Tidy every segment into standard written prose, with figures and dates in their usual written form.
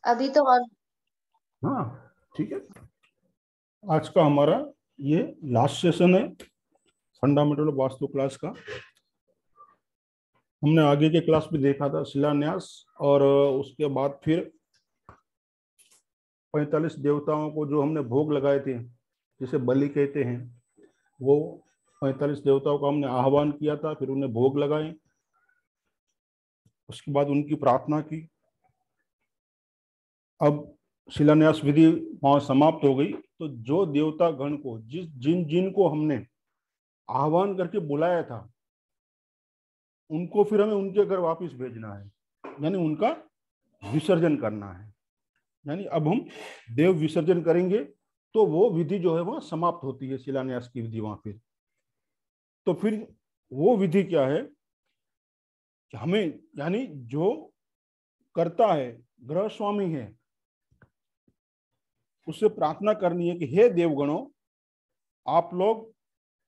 अभी तो ऑन। हाँ ठीक है। आज का हमारा ये लास्ट सेशन है फंडामेंटल ऑफ वास्तु क्लास का। हमने आगे के क्लास में देखा था शिलान्यास, और उसके बाद फिर 45 देवताओं को जो हमने भोग लगाए थे, जिसे बलि कहते हैं, वो 45 देवताओं का हमने आह्वान किया था, फिर उन्हें भोग लगाए, उसके बाद उनकी प्रार्थना की। अब शिलान्यास विधि वहां समाप्त हो गई, तो जो देवता गण को जिन जिन को हमने आह्वान करके बुलाया था, उनको फिर हमें उनके घर वापस भेजना है, यानी उनका विसर्जन करना है। यानी अब हम देव विसर्जन करेंगे, तो वो विधि जो है वह समाप्त होती है, शिलान्यास की विधि वहां फिर। तो फिर वो विधि क्या है कि हमें, यानी जो करता है, ग्रह स्वामी है, उससे प्रार्थना करनी है कि हे देवगणों, आप लोग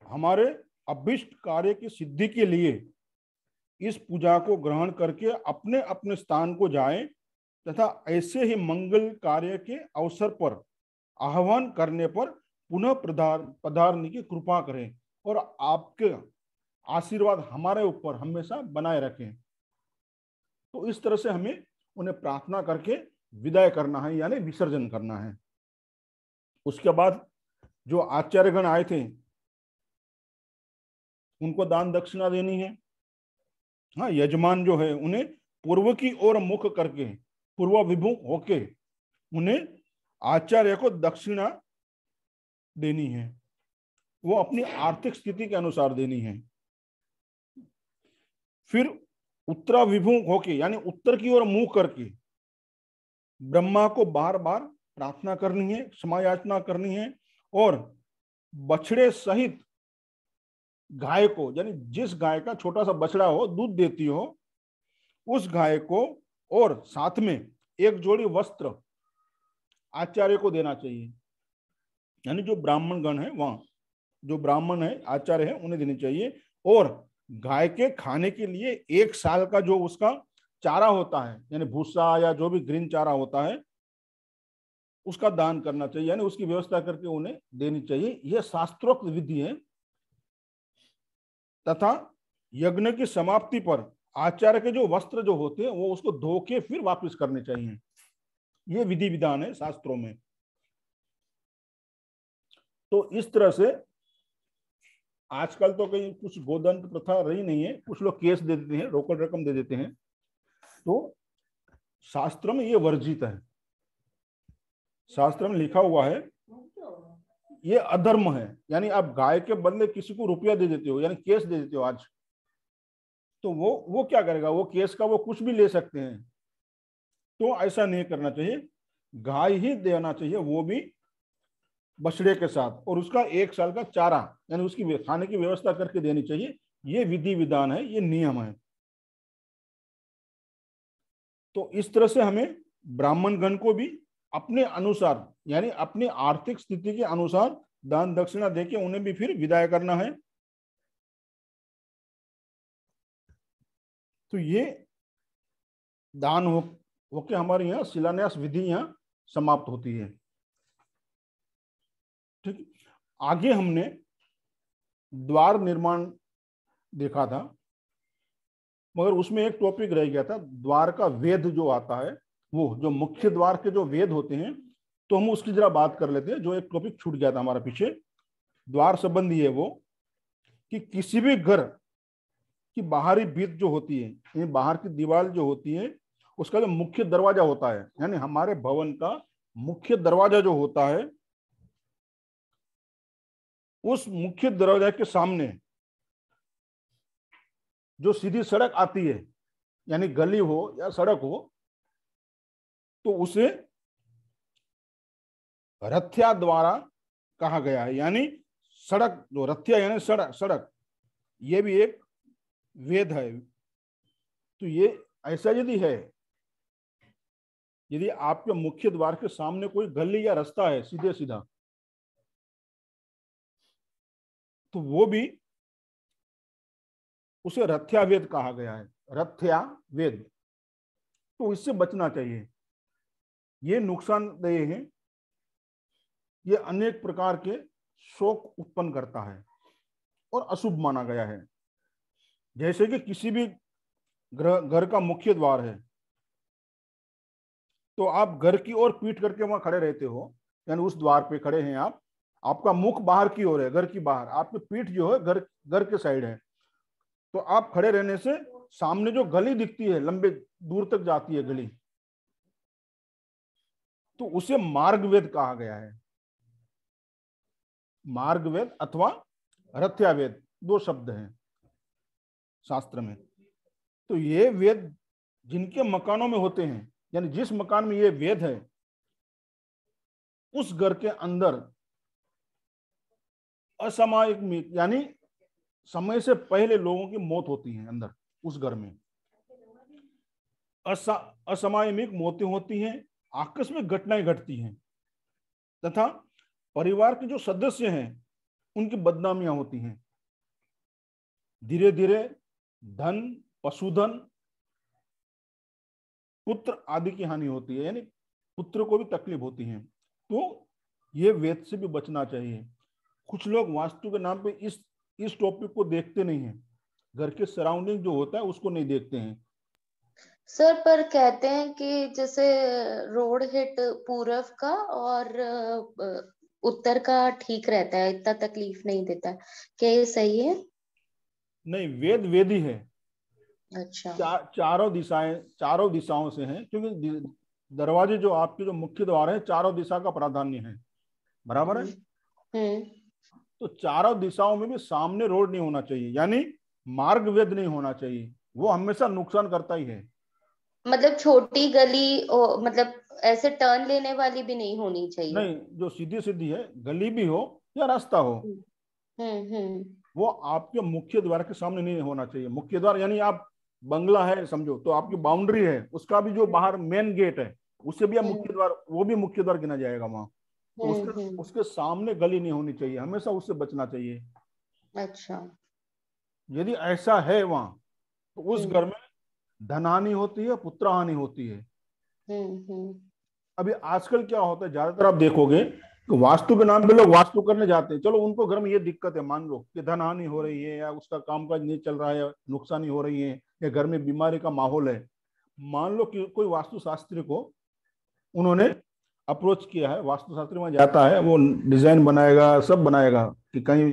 हमारे अभिष्ट कार्य की सिद्धि के लिए इस पूजा को ग्रहण करके अपने अपने स्थान को जाएं, तथा ऐसे ही मंगल कार्य के अवसर पर आह्वान करने पर पुनः पधारने की कृपा करें, और आपके आशीर्वाद हमारे ऊपर हमेशा बनाए रखें। तो इस तरह से हमें उन्हें प्रार्थना करके विदाई करना है, यानी विसर्जन करना है। उसके बाद जो आचार्यगण आए थे, उनको दान दक्षिणा देनी है। हाँ, यजमान जो है उन्हें पूर्व की ओर मुख करके, पूर्वाभिमुख होके उन्हें आचार्य को दक्षिणा देनी है। वो अपनी आर्थिक स्थिति के अनुसार देनी है। फिर उत्तराभिमुख होके, यानी उत्तर की ओर मुंह करके ब्रह्मा को बार बार प्रार्थना करनी है, क्षमा याचना करनी है, और बछड़े सहित गाय को, यानी जिस गाय का छोटा सा बछड़ा हो, दूध देती हो, उस गाय को, और साथ में एक जोड़ी वस्त्र आचार्य को देना चाहिए। यानी जो ब्राह्मण गण है, वहां जो ब्राह्मण है, आचार्य है, उन्हें देनी चाहिए। और गाय के खाने के लिए 1 साल का जो उसका चारा होता है, यानी भूसा या जो भी ग्रीन चारा होता है, उसका दान करना चाहिए, यानी उसकी व्यवस्था करके उन्हें देनी चाहिए। यह शास्त्रोक्त विधि है। तथा यज्ञ की समाप्ति पर आचार्य के जो वस्त्र जो होते हैं, वो उसको धो के फिर वापस करने चाहिए। ये विधि विधान है शास्त्रों में। तो इस तरह से आजकल तो कहीं कुछ गोदंत प्रथा रही नहीं है, कुछ लोग केस दे देते हैं, रोकड़ रकम दे देते हैं। तो शास्त्र में ये वर्जित है। शास्त्र में लिखा हुआ है ये अधर्म है। यानी आप गाय के बदले किसी को रुपया दे देते हो, यानी केस दे देते हो आज, तो वो क्या करेगा? वो केस का वो कुछ भी ले सकते हैं। तो ऐसा नहीं करना चाहिए, गाय ही देना चाहिए, वो भी बछड़े के साथ, और उसका 1 साल का चारा, यानी उसकी खाने की व्यवस्था करके देनी चाहिए। ये विधि विधान है, ये नियम है। तो इस तरह से हमें ब्राह्मण गण को भी अपने अनुसार, यानी अपनी आर्थिक स्थिति के अनुसार दान दक्षिणा देके उन्हें भी फिर विदाई करना है। तो ये दान होके हमारे यहाँ शिलान्यास विधि यहाँ समाप्त होती है। ठीक। आगे हमने द्वार निर्माण देखा था, मगर उसमें एक टॉपिक रह गया था, द्वार का वेद जो आता है, वो जो मुख्य द्वार के जो वेद होते हैं, तो हम उसकी जरा बात कर लेते हैं। जो एक टॉपिक छूट गया था हमारा पीछे, द्वार संबंधी है वो, कि किसी भी घर की बाहरी भित्त जो होती है, यानी बाहर की दीवार जो होती है, उसका जो मुख्य दरवाजा होता है, यानी हमारे भवन का मुख्य दरवाजा जो होता है, उस मुख्य दरवाजा के सामने जो सीधी सड़क आती है, यानी गली हो या सड़क हो, तो उसे रथ्या द्वारा कहा गया है। यानी सड़क जो रथ्या, यानी सड़क, सड़क ये भी एक वेद है। तो ये ऐसा यदि है, यदि आपके मुख्य द्वार के सामने कोई गली या रास्ता है सीधे सीधा, तो वो भी उसे रथ्या वेद कहा गया है। रथ्या वेद, तो इससे बचना चाहिए। ये नुकसानदेह है, ये अनेक प्रकार के शोक उत्पन्न करता है और अशुभ माना गया है। जैसे कि किसी भी घर का मुख्य द्वार है, तो आप घर की ओर पीठ करके वहां खड़े रहते हो, यानी उस द्वार पे खड़े हैं आप, आपका मुख बाहर की ओर है, घर की बाहर, आपकी पीठ जो है घर घर के साइड है, तो आप खड़े रहने से सामने जो गली दिखती है, लंबे दूर तक जाती है गली, तो उसे मार्गवेद कहा गया है। मार्गवेद अथवा रथ्यावेद, दो शब्द हैं शास्त्र में। तो ये वेद जिनके मकानों में होते हैं, यानी जिस मकान में ये वेद है, उस घर के अंदर असामयिक, यानी समय से पहले लोगों की मौत होती है अंदर उस घर में। असामयिक मौतें होती हैं, आकस्मिक घटनाएं घटती हैं, तथा परिवार के जो सदस्य हैं उनकी बदनामियां होती हैं। धीरे धीरे धन, पशुधन, पुत्र आदि की हानि होती है, यानी पुत्र को भी तकलीफ होती है। तो ये वेद से भी बचना चाहिए। कुछ लोग वास्तु के नाम पे इस टॉपिक को देखते नहीं हैं, घर के सराउंडिंग जो होता है उसको नहीं देखते हैं। सर पर कहते हैं कि जैसे रोड हिट पूरब का और उत्तर का ठीक रहता है, इतना तकलीफ नहीं देता, क्या ये सही है? नहीं, वेद वेद ही है। अच्छा। चारों दिशाओं से हैं, क्योंकि दरवाजे जो आपके जो मुख्य द्वार है, चारों दिशा का प्राधान्य है, बराबर है। तो चारों दिशाओं में भी सामने रोड नहीं होना चाहिए, यानी मार्ग वेद नहीं होना चाहिए, वो हमेशा नुकसान करता ही है। मतलब छोटी गली मतलब ऐसे टर्न लेने वाली भी नहीं होनी चाहिए? नहीं, जो सीधी सीधी है, गली भी हो या रास्ता हो, हम्म। वो आपके मुख्य द्वार के सामने नहीं होना चाहिए। मुख्य द्वार यानी आप बंगला है समझो, तो आपकी बाउंड्री है, उसका भी जो बाहर मेन गेट है, उससे भी आप मुख्य द्वार, वो भी मुख्य द्वार गिना जाएगा वहां। तो उसके सामने गली नहीं होनी चाहिए, हमेशा उससे बचना चाहिए। अच्छा। यदि ऐसा है वहां, तो उस घर में धन हानि होती है, पुत्र हानि होती है। अभी आजकल क्या होता है, ज्यादातर आप देखोगे कि वास्तु के नाम पे लोग वास्तु करने जाते हैं, चलो उनको घर में ये दिक्कत है, मान लो कि धन हानि हो रही है, या उसका कामकाज नहीं चल रहा है, नुकसानी हो रही है, या घर में बीमारी का माहौल है। मान लो कि कोई वास्तुशास्त्री को उन्होंने अप्रोच किया है, वास्तुशास्त्री में जाता है, वो डिजाइन बनाएगा, सब बनाएगा कि कहीं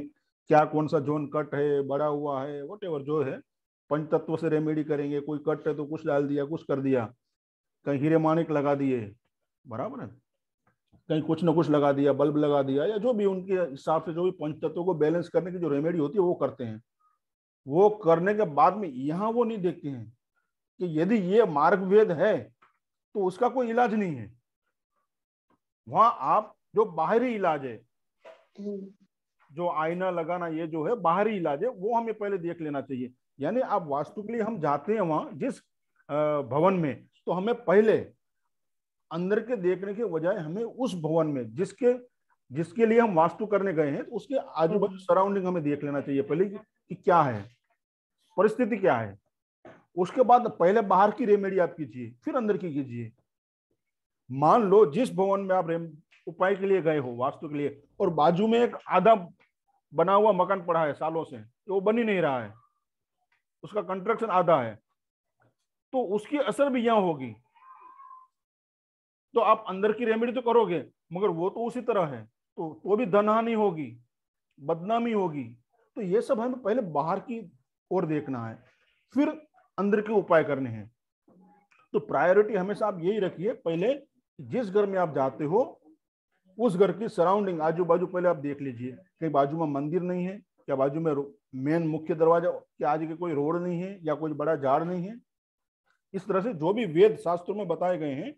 क्या कौन सा जोन कट है, बड़ा हुआ है, वटेवर जो है, पंचतत्व से रेमेडी करेंगे, कोई कट है तो कुछ डाल दिया, कुछ कर दिया, कहीं हीरे मानिक लगा दिए, बराबर है, कहीं कुछ ना कुछ लगा दिया, बल्ब लगा दिया, या जो भी उनके हिसाब से जो भी पंचतत्वों को बैलेंस करने की जो रेमेडी होती है वो करते हैं। वो करने के बाद में यहाँ वो नहीं देखते हैं कि यदि ये मार्ग वेद है तो उसका कोई इलाज नहीं है। वहां आप जो बाहरी इलाज है, जो आईना लगाना, ये जो है बाहरी इलाज है, वो हमें पहले देख लेना चाहिए। यानी आप वास्तु के लिए हम जाते हैं वहां जिस भवन में, तो हमें पहले अंदर के देखने के बजाय हमें उस भवन में जिसके जिसके लिए हम वास्तु करने गए हैं, तो उसके आजू बाजू सराउंडिंग हमें देख लेना चाहिए पहले कि क्या है, परिस्थिति क्या है। उसके बाद पहले बाहर की रेमेडी आप कीजिए, फिर अंदर की कीजिए। मान लो जिस भवन में आप उपाय के लिए गए हो, वास्तु के लिए, और बाजू में एक आधा बना हुआ मकान पड़ा है सालों से, तो वो बन ही नहीं रहा है, उसका कंस्ट्रक्शन आधा है, तो उसकी असर भी यहां होगी। तो आप अंदर की रेमेडी तो करोगे, मगर वो तो उसी तरह है, तो भी धनहानि होगी, बदनामी होगी। तो ये सब हमें पहले बाहर की ओर देखना है, फिर अंदर के उपाय करने हैं। तो प्रायोरिटी हमेशा आप यही रखिए, पहले जिस घर में आप जाते हो उस घर की सराउंडिंग, आजू बाजू पहले आप देख लीजिए, कहीं बाजू में मंदिर नहीं है, क्या बाजू में मेन मुख्य दरवाजा के आगे के कोई रोड नहीं है, या कोई बड़ा झाड़ नहीं है। इस तरह से जो भी वेद शास्त्रों में बताए गए हैं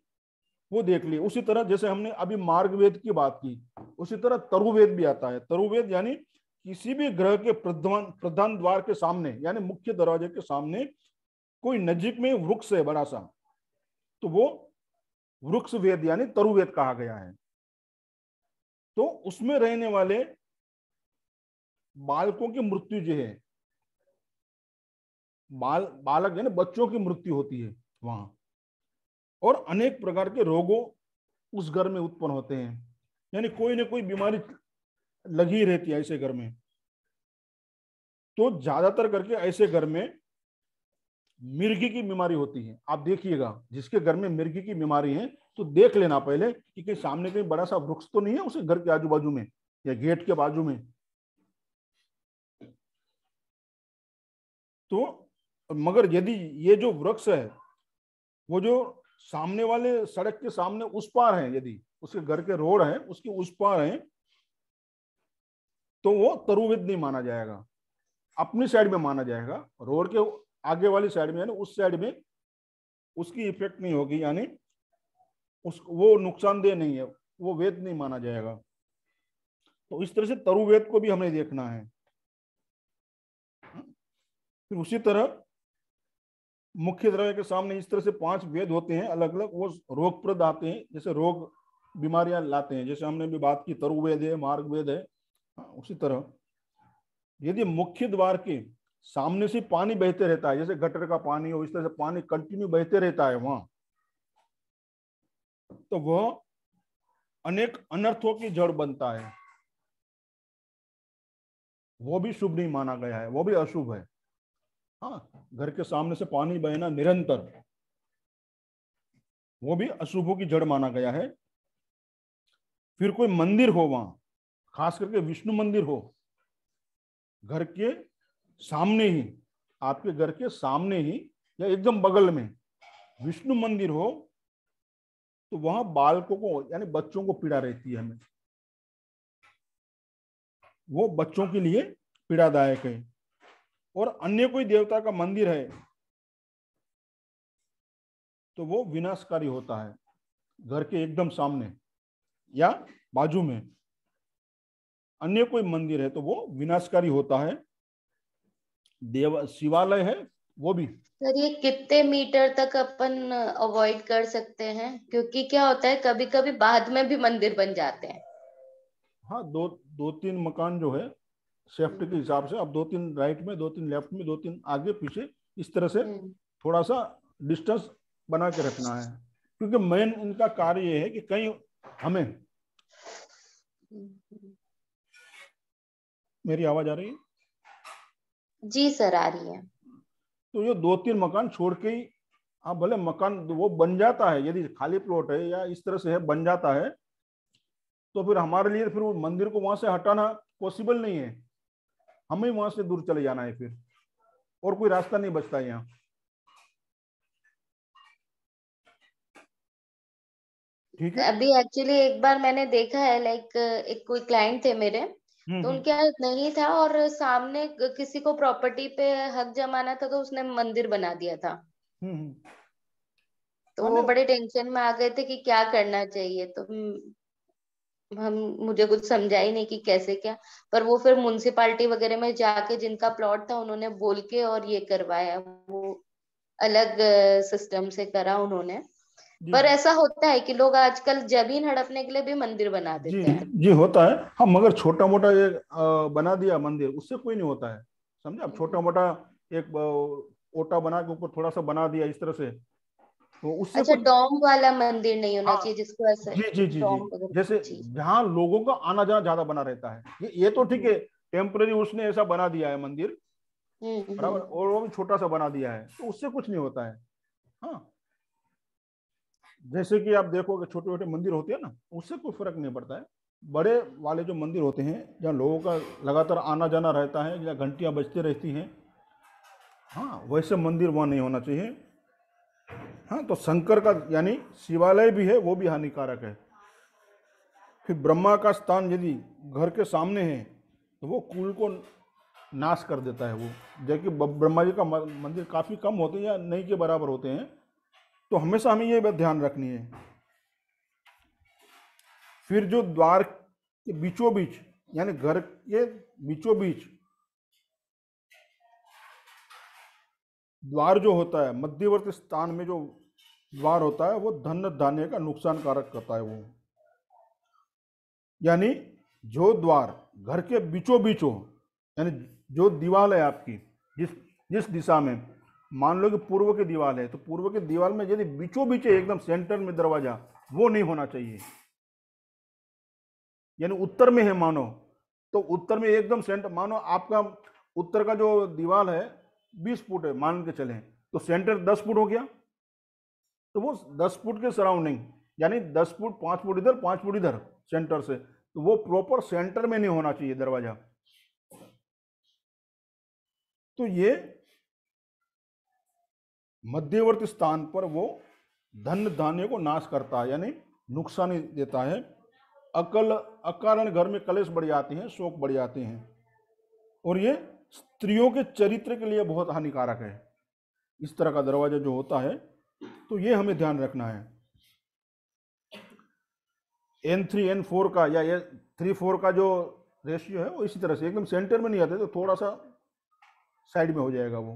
वो देख लिए। उसी तरह जैसे हमने अभी मार्ग वेद की बात की, उसी तरह तरुवेद भी आता है। तरुवेद यानी किसी भी ग्रह के प्रधान द्वार के सामने, यानी मुख्य दरवाजे के सामने कोई नजीक में वृक्ष है बड़ा सा, तो वो वृक्ष वेद यानी तरुवेद कहा गया है। तो उसमें रहने वाले बालकों की मृत्यु जो है, बालक यानी बच्चों की मृत्यु होती है वहां, और अनेक प्रकार के रोगों उस घर में उत्पन्न होते हैं, यानी कोई ना कोई बीमारी लगी रहती है ऐसे घर में। तो ज्यादातर करके ऐसे घर में मिर्गी की बीमारी होती है। आप देखिएगा जिसके घर में मिर्गी की बीमारी है तो देख लेना पहले कि कहीं सामने कहीं बड़ा सा वृक्ष तो नहीं है उसके घर के आजू बाजू में या गेट के बाजू में। तो मगर यदि ये जो वृक्ष है वो जो सामने वाले सड़क के सामने उस पार है, यदि उसके घर के रोड है उसके उस पार है, तो वो तरुवेद नहीं माना जाएगा, अपनी साइड में माना जाएगा। रोड के आगे वाली साइड में यानी उस साइड में उसकी इफेक्ट नहीं होगी, यानी उस वो नुकसानदेह नहीं है, वो वेद नहीं माना जाएगा। तो इस तरह से तरुवेद को भी हमें देखना है। फिर उसी तरह मुख्य द्रव्य के सामने इस तरह से 5 वेद होते हैं अलग अलग, वो रोगप्रद आते हैं, जैसे रोग बीमारियां लाते हैं, जैसे हमने भी बात की तरुवेद है, मार्ग वेद है। उसी तरह यदि मुख्य द्वार के सामने से पानी बहते रहता है, जैसे गटर का पानी हो, इस तरह से पानी कंटिन्यू बहते रहता है वहां, तो वह अनेक अनर्थों की जड़ बनता है, वो भी शुभ नहीं माना गया है, वो भी अशुभ है। हाँ, घर के सामने से पानी बहना निरंतर, वो भी अशुभों की जड़ माना गया है। फिर कोई मंदिर हो वहां, खास करके विष्णु मंदिर हो, घर के सामने ही, आपके घर के सामने ही या एकदम बगल में विष्णु मंदिर हो, तो वहां बालकों को यानी बच्चों को पीड़ा रहती है, हमें वो बच्चों के लिए पीड़ादायक है। और अन्य कोई देवता का मंदिर है तो वो विनाशकारी होता है, घर के एकदम सामने या बाजू में अन्य कोई मंदिर है तो वो विनाशकारी होता है। देव शिवालय है वो भी। सर ये कितने मीटर तक अपन अवॉइड कर सकते हैं, क्योंकि क्या होता है कभी कभी बाद में भी मंदिर बन जाते हैं। हाँ, दो तीन मकान जो है सेफ्टी के हिसाब से, अब 2-3 राइट में, 2-3 लेफ्ट में, 2-3 आगे पीछे, इस तरह से थोड़ा सा डिस्टेंस बना के रखना है, क्योंकि मेन इनका कार्य ये है कि कहीं हमें, मेरी आवाज आ रही है? जी सर आ रही है। तो ये 2-3 मकान छोड़ के ही, हाँ भले मकान वो बन जाता है, यदि खाली प्लॉट है या इस तरह से है बन जाता है, तो फिर हमारे लिए फिर वो मंदिर को वहां से हटाना पॉसिबल नहीं है, हमें वहां से दूर चले जाना है फिर, और कोई रास्ता नहीं बचता है यहाँ। ठीक है। अभी एक्चुअली एक बार मैंने देखा है, लाइक एक कोई क्लाइंट थे मेरे, तो उनके यहाँ नहीं था और सामने किसी को प्रॉपर्टी पे हक जमाना था, तो उसने मंदिर बना दिया था। तो वो बड़े टेंशन में आ गए थे कि क्या करना चाहिए। तो हम मुझे कुछ समझा ही नहीं कि कैसे क्या, पर वो फिर म्युनिसिपालिटी वगैरह में जाके जिनका प्लॉट था उन्होंने बोल के और ये करवाया, वो अलग सिस्टम से करा उन्होंने। पर ऐसा होता है कि लोग आजकल जमीन हड़पने के लिए भी मंदिर बना जी देते हैं। जी होता है। हाँ, मगर छोटा मोटा ये बना दिया मंदिर, उससे कोई नहीं होता है, समझे आप? छोटा मोटा एक ओटा बना के ऊपर थोड़ा सा बना दिया इस तरह से, तो उससे अच्छा, कुछ। डोम वाला मंदिर नहीं होना हाँ चाहिए जिसको ऐसे जी जी जी जी, डोम वगैरह। जैसे जी। जहाँ लोगों का आना जाना ज्यादा बना रहता है, ये तो ठीक है, टेम्पररी उसने ऐसा बना दिया है मंदिर, बराबर, और वो भी छोटा सा बना दिया है, तो उससे कुछ नहीं होता है। हाँ, जैसे कि आप देखोगे छोटे छोटे मंदिर होते हैं ना, उससे कोई फर्क नहीं पड़ता है। बड़े वाले जो मंदिर होते हैं जहाँ लोगों का लगातार आना जाना रहता है, या घंटियां बजती रहती हैं, हाँ वैसे मंदिर वहाँ नहीं होना चाहिए। हाँ, तो शंकर का यानी शिवालय भी है, वो भी हानिकारक है। फिर ब्रह्मा का स्थान यदि घर के सामने है तो वो कुल को नाश कर देता है। वो जबकि ब्रह्मा जी का मंदिर काफी कम होते हैं या नहीं के बराबर होते हैं, तो हमेशा हमें ये बात ध्यान रखनी है। फिर जो द्वार के बीचों बीच यानी घर के बीचों बीच द्वार जो होता है, मध्यवर्ती स्थान में जो द्वार होता है, वो धन धान्य का नुकसान कारक करता है। वो यानी जो द्वार घर के बीचों बीच हो, यानी जो दीवार है आपकी, जिस जिस दिशा में, मान लो कि पूर्व की दीवार है, तो पूर्व की दीवार में यदि बीचों बीच एकदम सेंटर में दरवाजा, वो नहीं होना चाहिए। यानी उत्तर में है मानो, तो उत्तर में एकदम सेंटर, मानो आपका उत्तर का जो दीवार है 20 फुट है मान के चलें, तो सेंटर 10 फुट हो गया, तो वो 10 फुट के सराउंडिंग, यानी 10 फुट 5 फुट इधर 5 फुट इधर सेंटर से, तो वो प्रॉपर सेंटर में नहीं होना चाहिए दरवाजा। तो ये मध्यवर्ती स्थान पर वो धन धान्य को नाश करता है, यानी नुकसान देता है। अकारण घर में कलेश बढ़ जाते हैं, शोक बढ़ जाते हैं, और ये स्त्रियों के चरित्र के लिए बहुत हानिकारक है इस तरह का दरवाजा जो होता है। तो ये हमें ध्यान रखना है। N3 N4 का या ये 3-4 का जो रेशियो है वो इसी तरह से एकदम सेंटर में नहीं आते, तो थोड़ा सा साइड में हो जाएगा वो।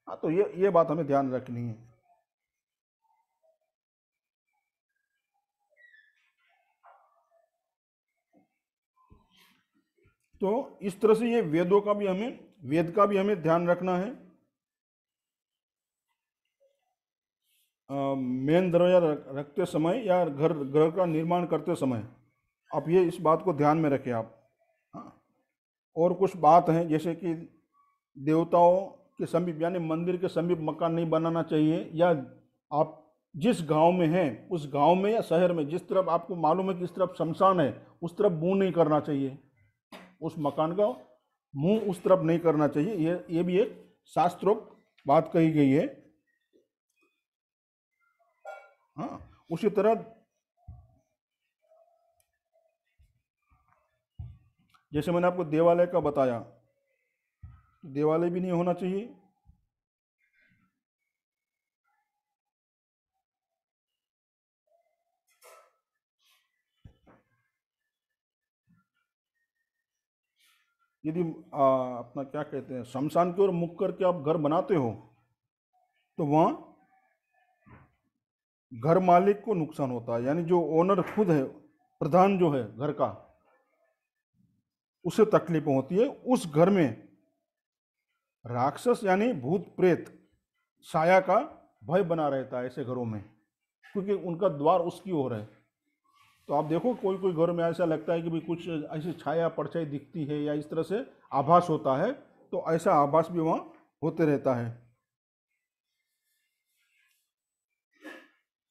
हाँ, तो ये बात हमें ध्यान रखनी है। तो इस तरह से ये वेद का भी हमें ध्यान रखना है। मेन दरवाजा रखते समय या घर का निर्माण करते समय आप ये इस बात को ध्यान में रखें आप। हाँ, और कुछ बात हैं जैसे कि देवताओं के समीप यानी मंदिर के समीप मकान नहीं बनाना चाहिए, या आप जिस गांव में हैं उस गांव में या शहर में जिस तरफ आपको मालूम है कि इस तरफ शमशान है उस तरफ मुंह नहीं करना चाहिए, उस मकान का मुंह उस तरफ नहीं करना चाहिए। ये भी एक शास्त्रोक्त बात कही गई है। हाँ, उसी तरह जैसे मैंने आपको देवालय का बताया, देवालय भी नहीं होना चाहिए। यदि अपना क्या कहते हैं शमशान की ओर मुख करके आप घर बनाते हो तो वहाँ घर मालिक को नुकसान होता है, यानी जो ओनर खुद है, प्रधान जो है घर का, उसे तकलीफ होती है। उस घर में राक्षस यानी भूत प्रेत साया का भय बना रहता है ऐसे घरों में, क्योंकि उनका द्वार उसकी ओर है। तो आप देखो कोई कोई घर में ऐसा लगता है कि भाई कुछ ऐसी छाया परछाई दिखती है या इस तरह से आभास होता है, तो ऐसा आभास भी वहाँ होते रहता है।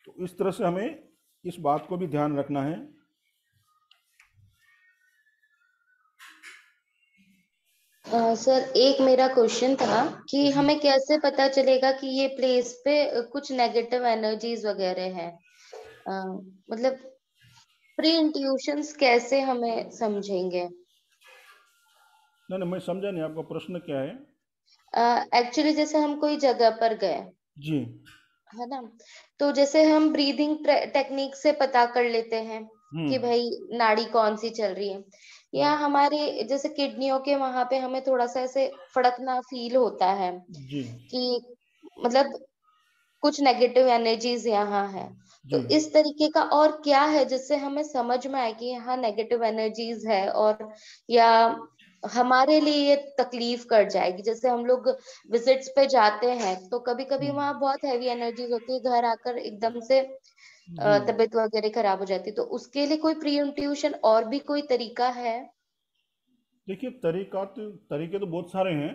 तो इस तरह से हमें इस बात को भी ध्यान रखना है। सर एक मेरा क्वेश्चन था कि जी हमें कैसे पता चलेगा कि ये प्लेस पे कुछ नेगेटिव एनर्जीज वगैरह हैं। मतलब प्री इंट्यूशंस कैसे हमें समझेंगे? नहीं नहीं, मैं समझा नहीं आपका प्रश्न क्या है। एक्चुअली जैसे हम कोई जगह पर गए, जी। है ना, तो जैसे हम ब्रीदिंग टेक्निक से पता कर लेते हैं कि हम्म। भाई नाड़ी कौन सी चल रही है, या हमारे जैसे किडनियों के वहां पे हमें थोड़ा सा ऐसे फड़कना फील होता है जी कि मतलब कुछ नेगेटिव एनर्जीज यहाँ है। जी। तो इस तरीके का और क्या है जिससे हमें समझ में आए कि यहाँ नेगेटिव एनर्जीज है, और या हमारे लिए ये तकलीफ कर जाएगी। जैसे हम लोग विजिट्स पे जाते हैं तो कभी कभी हम्म, वहां बहुत हैवी एनर्जीज होती है, घर आकर एकदम से जी। तबीयत वगैरह खराब हो जाती है। तो उसके लिए कोई प्री इंट्यूशन और भी कोई तरीका है? देखिए तरीके तो बहुत सारे हैं।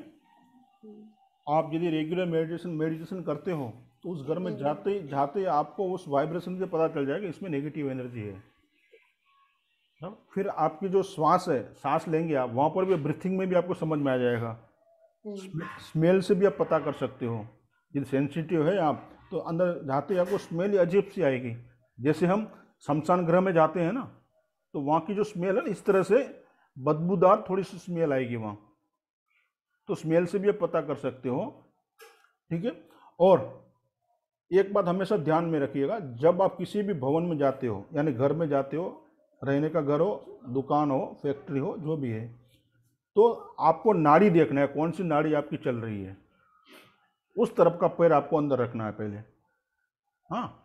हम्म। आप यदि रेगुलर मेडिटेशन करते हो तो उस घर में हम्म। जाते जाते आपको उस वाइब्रेशन से पता चल जाएगा इसमें नेगेटिव एनर्जी है। हाँ? फिर आपकी जो श्वास है, सांस लेंगे आप, वहाँ पर भी ब्रीथिंग में भी आपको समझ में आ जाएगा। हम्म। स्मेल से भी आप पता कर सकते हो, यदि सेंसिटिव है आप तो अंदर जाते ही आपको स्मेल ही अजीब सी आएगी। जैसे हम शमशान गृह में जाते हैं ना, तो वहाँ की जो स्मेल है इस तरह से बदबूदार थोड़ी सी स्मेल आएगी वहाँ, तो स्मेल से भी आप पता कर सकते हो। ठीक है। और एक बात हमेशा ध्यान में रखिएगा, जब आप किसी भी भवन में जाते हो यानी घर में जाते हो, रहने का घर हो, दुकान हो, फैक्ट्री हो, जो भी है, तो आपको नाड़ी देखना है, कौन सी नाड़ी आपकी चल रही है, उस तरफ का पैर आपको अंदर रखना है पहले। हाँ,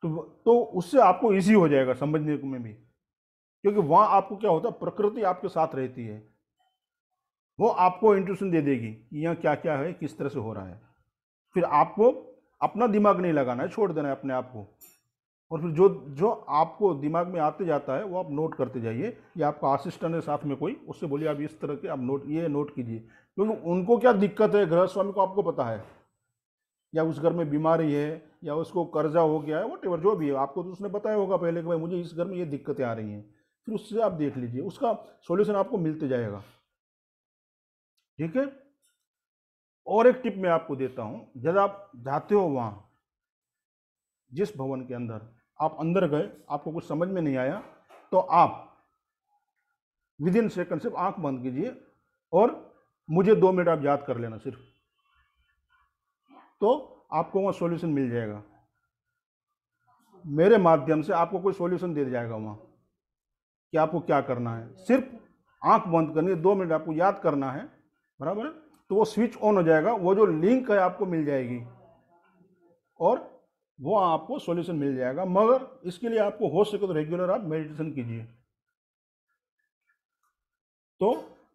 तो उससे आपको इजी हो जाएगा समझने में भी, क्योंकि वहाँ आपको क्या होता है, प्रकृति आपके साथ रहती है, वो आपको इंट्यूशन दे देगी कि यहाँ क्या क्या है, किस तरह से हो रहा है। फिर आपको अपना दिमाग नहीं लगाना है, छोड़ देना है अपने आप को, और फिर जो जो आपको दिमाग में आते जाता है वो आप नोट करते जाइए, या आपका असिस्टेंट है साथ में कोई, उससे बोलिए आप इस तरह के आप नोट कीजिए, क्योंकि उनको क्या दिक्कत है गृह स्वामी को आपको पता है, या उस घर में बीमारी है, या उसको कर्जा हो गया है, वट जो भी है, आपको तो उसने बताया होगा पहले कि भाई मुझे इस घर में ये दिक्कतें आ रही हैं, फिर उससे आप देख लीजिए, उसका सॉल्यूशन आपको मिलते जाएगा। ठीक है। और एक टिप मैं आपको देता हूं, जब आप जाते हो वहां, जिस भवन के अंदर आप अंदर गए, आपको कुछ समझ में नहीं आया, तो आप विद इन सेकंड सिर्फ आंख बंद कीजिए और मुझे 2 मिनट आप याद कर लेना सिर्फ, तो आपको वहां सॉल्यूशन मिल जाएगा। मेरे माध्यम से आपको कोई सॉल्यूशन दे जाएगा वहां कि आपको क्या करना है। सिर्फ आंख बंद करनी है, 2 मिनट आपको याद करना है, बराबर है, तो वो स्विच ऑन हो जाएगा, वो जो लिंक है आपको मिल जाएगी और वो आपको सॉल्यूशन मिल जाएगा। मगर इसके लिए आपको हो सके तो रेगुलर आप मेडिटेशन कीजिए, तो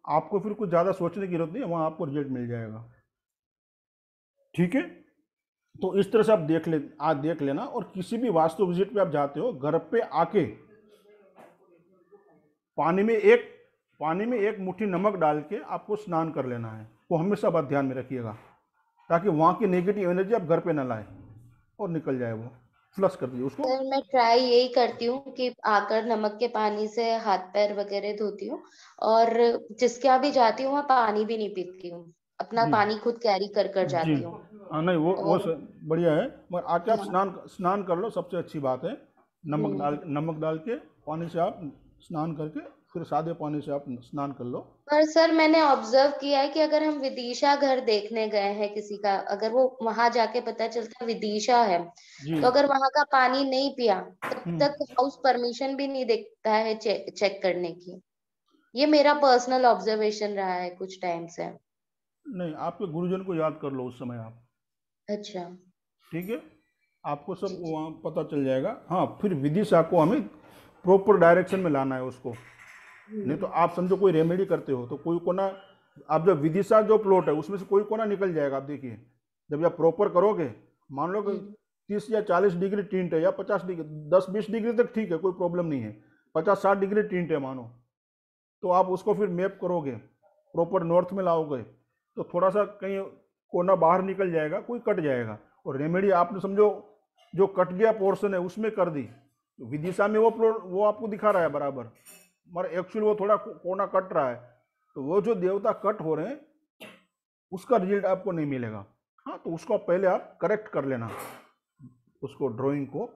आपको फिर कुछ ज़्यादा सोचने की जरूरत नहीं है, वहाँ आपको रिजल्ट मिल जाएगा। ठीक है। तो इस तरह से आप देख लेना। और किसी भी वास्तु विजिट पे आप जाते हो, घर पे आके पानी में एक मुट्ठी नमक डाल के आपको स्नान कर लेना है, वो हमेशा बात ध्यान में रखिएगा, ताकि वहाँ की नेगेटिव एनर्जी आप घर पे ना लाए और निकल जाए, वो फ्लश कर दीजिए उसको। सर मैं ट्राई यही करती हूँ कि आकर नमक के पानी से हाथ पैर वगैरह धोती हूँ, और जिसके यहाँ भी जाती हूँ वहाँ पानी भी नहीं पीती हूँ, अपना जी पानी खुद कैरी कर कर जी। जाती हूँ। हाँ नहीं, वो और बढ़िया है, मगर आके आप हाँ। स्नान कर लो, सबसे अच्छी बात है। हम्म। नमक डाल के पानी से आप स्नान करके फिर सादे पानी से आप स्नान कर लो। पर सर मैंने ऑब्जर्व किया है कि अगर हम विदिशा घर देखने गए हैं किसी का, अगर वो वहां जाके पता चलता विदिशा है, जी। तो अगर वहां का पानी नहीं पिया तब हम्म। तक हाउस परमिशन भी नहीं देता है चेक करने की। ये मेरा पर्सनल ऑब्जर्वेशन रहा है कुछ टाइम से। नहीं, आपके गुरुजन को याद कर लो उस समय आप। अच्छा। ठीक है। आपको सब जी जी। वहाँ पता चल जाएगा। हाँ, फिर विदिशा को हमें प्रॉपर डायरेक्शन में लाना है उसको। नहीं तो आप समझो कोई रेमेडी करते हो तो कोई कोना, आप जब विदिशा जो प्लॉट है उसमें से कोई कोना निकल जाएगा। आप देखिए, जब आप प्रॉपर करोगे, मान लो कि हम्म। 30 या 40 डिग्री टिंट है, या 50 डिग्री, 10-20 डिग्री तक ठीक है, कोई प्रॉब्लम नहीं है। 50-60 डिग्री टिंट है मानो, तो आप उसको फिर मैप करोगे, प्रॉपर नॉर्थ में लाओगे, तो थोड़ा सा कहीं कोना बाहर निकल जाएगा, कोई कट जाएगा। और रेमेडी आपने समझो जो कट गया पोर्शन है उसमें कर दी, तो विदिशा में वो प्लॉट वो आपको दिखा रहा है बराबर, मगर एक्चुअली वो थोड़ा कोना कट रहा है, तो वो जो देवता कट हो रहे हैं उसका रिजल्ट आपको नहीं मिलेगा। हाँ, तो उसको पहले आप करेक्ट कर लेना उसको, ड्राइंग को,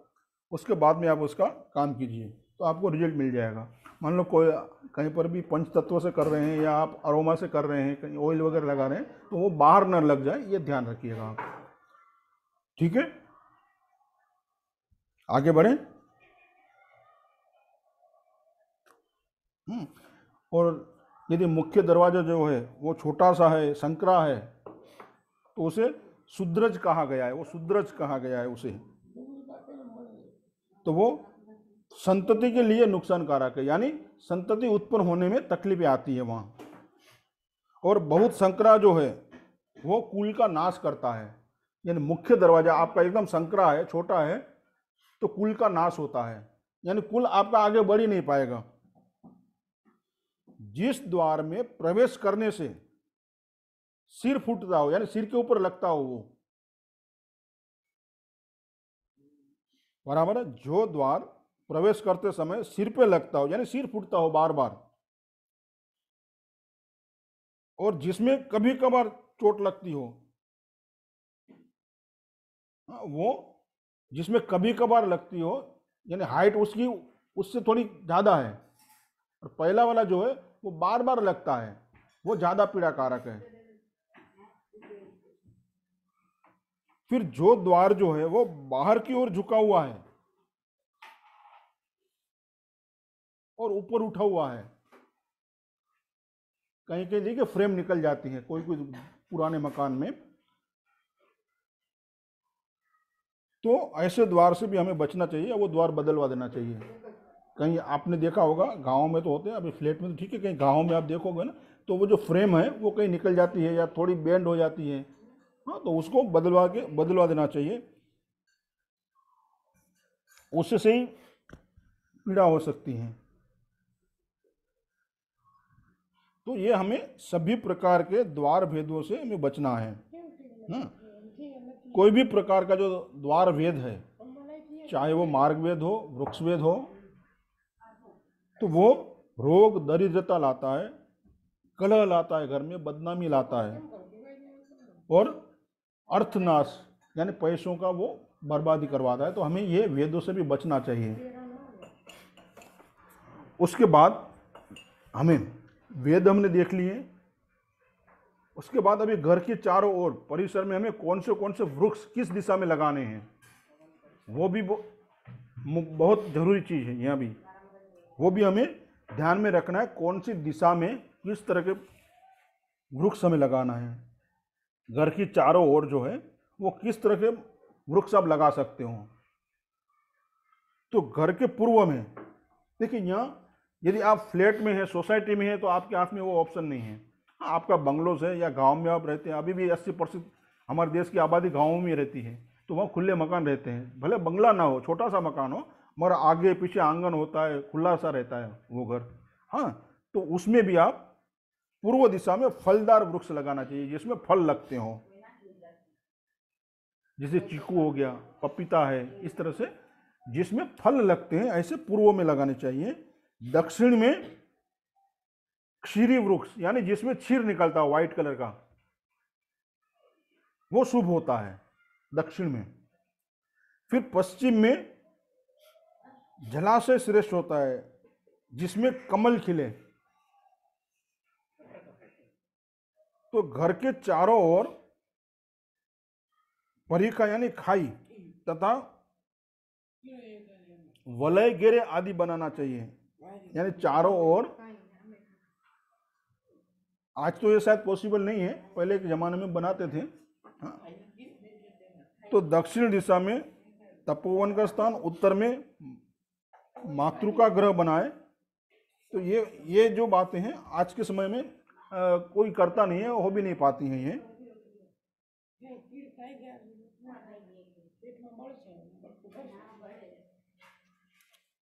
उसके बाद में आप उसका काम कीजिए, तो आपको रिजल्ट मिल जाएगा। मान लो कोई कहीं पर भी पंच तत्व से कर रहे हैं या आप अरोमा से कर रहे हैं, कहीं ऑयल वगैरह लगा रहे हैं, तो वो बाहर ना लग जाए, ये ध्यान रखिएगा आप। ठीक है, आगे बढ़ें। और यदि मुख्य दरवाजा जो है वो छोटा सा है, संकरा है, तो उसे सुद्रज कहा गया है, वो सुद्रज कहा गया है उसे, तो वो संतति के लिए नुकसानकारक है, यानी संतति उत्पन्न होने में तकलीफें आती है वहां। और बहुत संकरा जो है वो कुल का नाश करता है, यानी मुख्य दरवाजा आपका एकदम संकरा है, छोटा है, तो कुल का नाश होता है, यानी कुल आपका आगे बढ़ ही नहीं पाएगा। जिस द्वार में प्रवेश करने से सिर फूटता हो, यानी सिर के ऊपर लगता हो, वो बराबर है। जो द्वार प्रवेश करते समय सिर पे लगता हो, यानी सिर फूटता हो बार बार, और जिसमें कभी कभार चोट लगती हो, वो जिसमें कभी कभार लगती हो, यानी हाइट उसकी उससे थोड़ी ज्यादा है, और पहला वाला जो है वो बार बार लगता है, वो ज्यादा पीड़ा कारक है। फिर जो द्वार जो है वो बाहर की ओर झुका हुआ है और ऊपर उठा हुआ है, कहीं कहीं देखिए फ्रेम निकल जाती है कोई कोई पुराने मकान में, तो ऐसे द्वार से भी हमें बचना चाहिए, वो द्वार बदलवा देना चाहिए। कहीं आपने देखा होगा, गाँव में तो होते हैं, अभी फ्लैट में तो ठीक है, कहीं गाँव में आप देखोगे ना, तो वो जो फ्रेम है वो कहीं निकल जाती है या थोड़ी बेंड हो जाती है, हाँ, तो उसको बदलवा देना चाहिए। उससे ही पीड़ा हो सकती है। तो ये हमें सभी प्रकार के द्वार भेदों से हमें बचना है ना। कोई भी प्रकार का जो द्वार भेद है, चाहे वो मार्ग भेद हो, वृक्ष भेद हो, तो वो रोग दरिद्रता लाता है, कलह लाता है, घर में बदनामी लाता है, और अर्थनाश यानी पैसों का वो बर्बादी करवाता है। तो हमें ये वेदों से भी बचना चाहिए। उसके बाद हमें वेद हमने देख लिए। उसके बाद अभी घर के चारों ओर परिसर में हमें कौन से वृक्ष किस दिशा में लगाने हैं, वो भी बहुत जरूरी चीज है। यहाँ भी वो भी हमें ध्यान में रखना है, कौन सी दिशा में किस तरह के वृक्ष हमें लगाना है। घर की चारों ओर जो है वो किस तरह के वृक्ष आप लगा सकते हो। तो घर के पूर्व में देखिए, यहाँ यदि आप फ्लैट में है, सोसाइटी में है, तो आपके हाथ में वो ऑप्शन नहीं है। आपका बंगलोज है या गांव में आप रहते हैं, अभी भी 80% हमारे देश की आबादी गाँव में रहती है, तो वहाँ खुले मकान रहते हैं। भले बंगला ना हो, छोटा सा मकान हो, मगर आगे पीछे आंगन होता है, खुला सा रहता है वो घर। हाँ, तो उसमें भी आप पूर्व दिशा में फलदार वृक्ष लगाना चाहिए जिसमें फल लगते हो, जैसे चीकू हो गया, पपीता है, इस तरह से जिसमें फल लगते हैं ऐसे पूर्व में लगाने चाहिए। दक्षिण में क्षीरी वृक्ष यानी जिसमें क्षीर निकलता है व्हाइट कलर का, वो शुभ होता है दक्षिण में। फिर पश्चिम में जलाशय श्रेष्ठ होता है जिसमें कमल खिले। तो घर के चारों ओर परिखा यानी खाई तथा वलय घेरे आदि बनाना चाहिए, यानी चारों ओर। आज तो ये शायद पॉसिबल नहीं है, पहले के जमाने में बनाते थे। हाँ। तो दक्षिण दिशा में तपोवन का स्थान, उत्तर में मातृका ग्रह बनाए। तो ये जो बातें हैं आज के समय में कोई करता नहीं है, हो भी नहीं पाती हैं ये।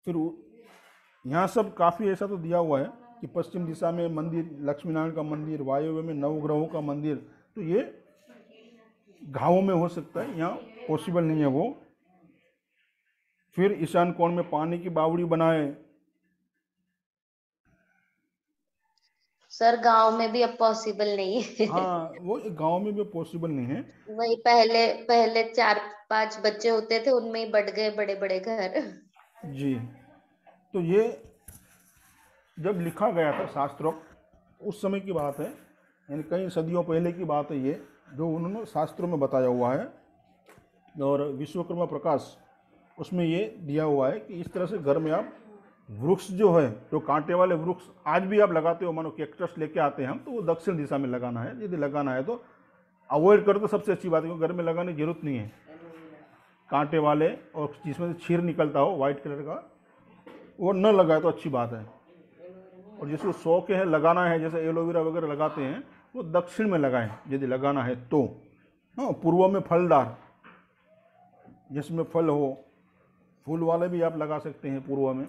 फिर यहाँ सब काफी ऐसा तो दिया हुआ है कि पश्चिम दिशा में मंदिर, लक्ष्मी नारायण का मंदिर, वायव्य में नवग्रहों का मंदिर। तो ये गांवों में हो सकता है, यहाँ पॉसिबल नहीं है वो। फिर ईशान कोण में पानी की बावड़ी बनाए। सर गांव में भी अब पॉसिबल नहीं है। हाँ, वो गांव में भी पॉसिबल नहीं है। वही पहले पहले 4-5 बच्चे होते थे, उनमें ही बढ़ गए बड़े बड़े घर। जी, तो ये जब लिखा गया था शास्त्रोक्त, उस समय की बात है, यानी कई सदियों पहले की बात है ये, जो उन्होंने शास्त्रों में बताया हुआ है। और विश्वकर्मा प्रकाश उसमें ये दिया हुआ है कि इस तरह से घर में आप वृक्ष जो है, जो कांटे वाले वृक्ष आज भी आप लगाते हो, मानो कैक्टस लेके आते हैं हम, तो वो दक्षिण दिशा में लगाना है। यदि लगाना है तो अवॉइड करो तो सबसे अच्छी बात है, क्योंकि घर में लगाने की जरूरत नहीं है। कांटे वाले और जिसमें से क्षीर निकलता हो व्हाइट कलर का, वो न लगाए तो अच्छी बात है। और जिसको शौक है लगाना है, जैसे एलोवेरा वगैरह लगाते हैं, वो दक्षिण में लगाएं यदि लगाना है तो। हाँ, पूर्व में फलदार जिसमें फल हो, फूल वाले भी आप लगा सकते हैं पूर्व में।